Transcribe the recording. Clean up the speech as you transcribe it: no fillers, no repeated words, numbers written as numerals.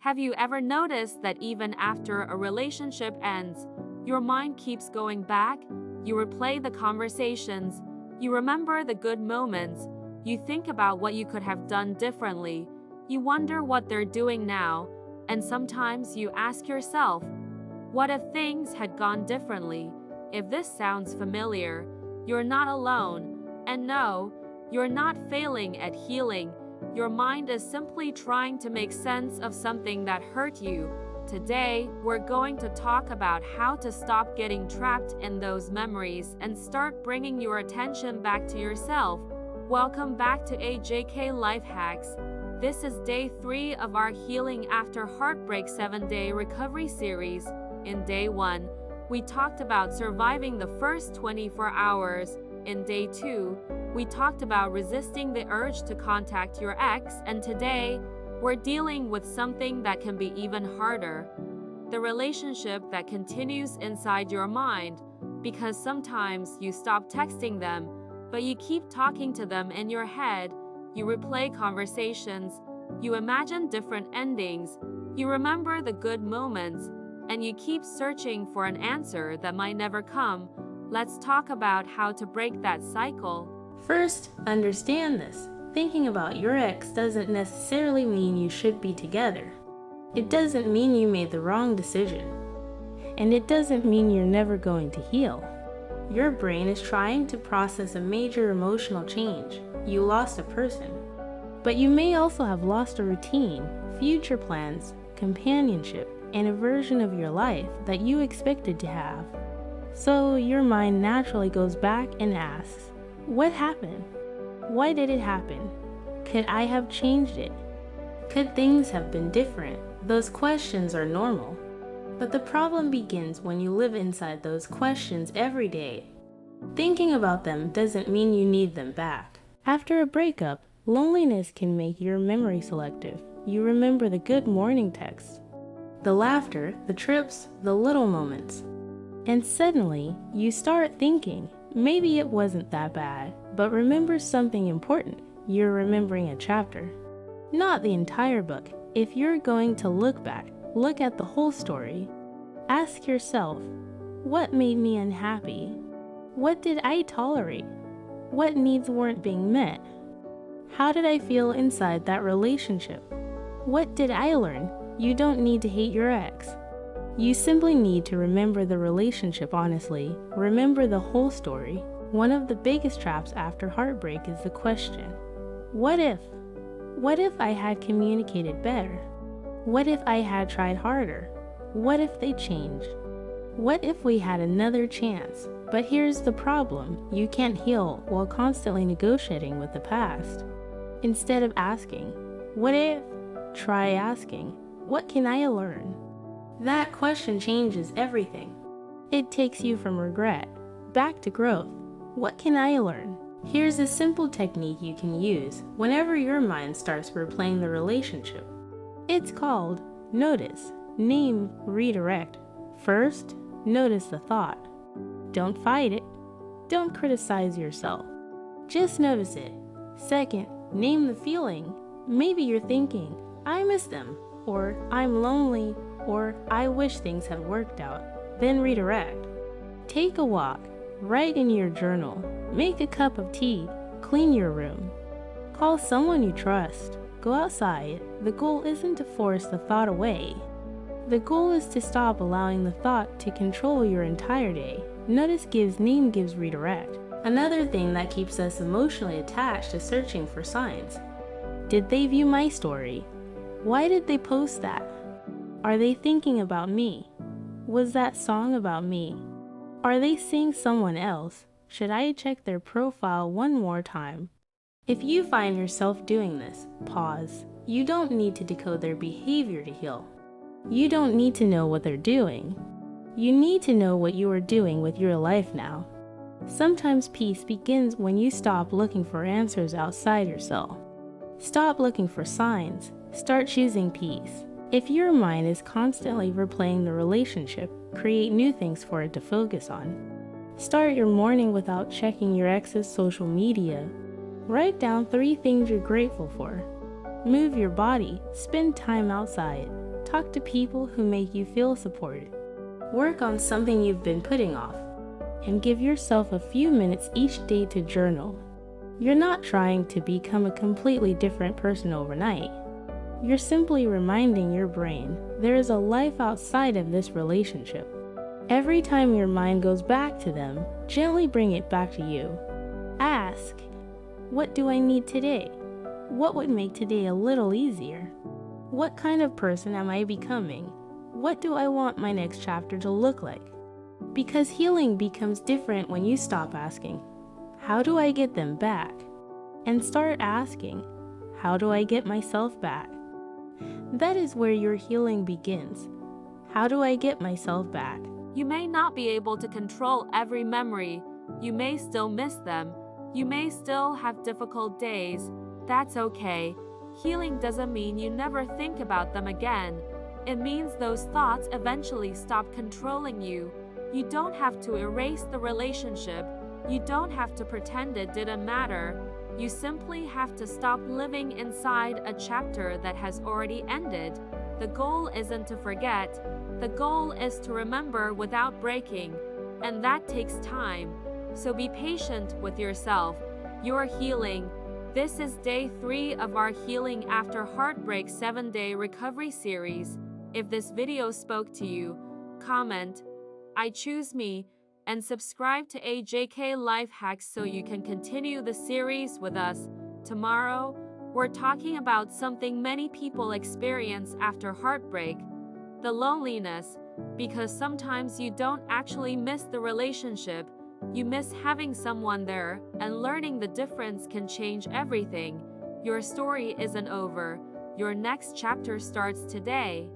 Have you ever noticed that even after a relationship ends, your mind keeps going back? You replay the conversations, you remember the good moments, you think about what you could have done differently, you wonder what they're doing now, and sometimes you ask yourself, what if things had gone differently? If this sounds familiar, you're not alone. And no, you're not failing at healing. Your mind is simply trying to make sense of something that hurt you. Today, we're going to talk about how to stop getting trapped in those memories and start bringing your attention back to yourself. Welcome back to AJK Life Hacks. This is day 3 of our Healing After Heartbreak 7-day recovery series. In day 1, we talked about surviving the first 24 hours. In day 2, we talked about resisting the urge to contact your ex, and today, we're dealing with something that can be even harder. The relationship that continues inside your mind, because sometimes you stop texting them, but you keep talking to them in your head, you replay conversations, you imagine different endings, you remember the good moments, and you keep searching for an answer that might never come. Let's talk about how to break that cycle. First, understand this. Thinking about your ex doesn't necessarily mean you should be together. It doesn't mean you made the wrong decision. And it doesn't mean you're never going to heal. Your brain is trying to process a major emotional change. You lost a person. But you may also have lost a routine, future plans, companionship, and a version of your life that you expected to have. So your mind naturally goes back and asks, what happened? Why did it happen? Could I have changed it? Could things have been different? Those questions are normal. But the problem begins when you live inside those questions every day. Thinking about them doesn't mean you need them back. After a breakup, loneliness can make your memory selective. You remember the good morning texts, the laughter, the trips, the little moments. And suddenly, you start thinking, maybe it wasn't that bad, but remember something important. You're remembering a chapter, not the entire book. If you're going to look back, look at the whole story. Ask yourself, what made me unhappy? What did I tolerate? What needs weren't being met? How did I feel inside that relationship? What did I learn? You don't need to hate your ex. You simply need to remember the relationship honestly. Remember the whole story. One of the biggest traps after heartbreak is the question, what if? What if I had communicated better? What if I had tried harder? What if they changed? What if we had another chance? But here's the problem. You can't heal while constantly negotiating with the past. Instead of asking, what if? Try asking, what can I learn? That question changes everything. It takes you from regret back to growth. What can I learn? Here's a simple technique you can use whenever your mind starts replaying the relationship. It's called notice, name, redirect. First, notice the thought. Don't fight it. Don't criticize yourself. Just notice it. Second, name the feeling. Maybe you're thinking, I miss them, or I'm lonely, or I wish things had worked out. Then redirect. Take a walk. Write in your journal. Make a cup of tea. Clean your room. Call someone you trust. Go outside. The goal isn't to force the thought away. The goal is to stop allowing the thought to control your entire day. Notice gives, name gives, redirect. Another thing that keeps us emotionally attached is searching for signs. Did they view my story? Why did they post that? Are they thinking about me? Was that song about me? Are they seeing someone else? Should I check their profile one more time? If you find yourself doing this, pause. You don't need to decode their behavior to heal. You don't need to know what they're doing. You need to know what you are doing with your life now. Sometimes peace begins when you stop looking for answers outside yourself. Stop looking for signs. Start choosing peace. If your mind is constantly replaying the relationship, create new things for it to focus on. Start your morning without checking your ex's social media. Write down 3 things you're grateful for. Move your body. Spend time outside. Talk to people who make you feel supported. Work on something you've been putting off. And give yourself a few minutes each day to journal. You're not trying to become a completely different person overnight. You're simply reminding your brain there is a life outside of this relationship. Every time your mind goes back to them, gently bring it back to you. Ask, what do I need today? What would make today a little easier? What kind of person am I becoming? What do I want my next chapter to look like? Because healing becomes different when you stop asking, how do I get them back? And start asking, how do I get myself back? That is where your healing begins. How do I get myself back? You may not be able to control every memory. You may still miss them. You may still have difficult days. That's okay. Healing doesn't mean you never think about them again. It means those thoughts eventually stop controlling you. You don't have to erase the relationship. You don't have to pretend it didn't matter. You simply have to stop living inside a chapter that has already ended. The goal isn't to forget. The goal is to remember without breaking. And that takes time. So be patient with yourself. You're healing. This is day 3 of our Healing After Heartbreak 7-day recovery series. If this video spoke to you, comment, I choose me, and subscribe to AJK Life Hacks so you can continue the series with us. Tomorrow, we're talking about something many people experience after heartbreak, the loneliness, because sometimes you don't actually miss the relationship, you miss having someone there, and learning the difference can change everything. Your story isn't over. Your next chapter starts today.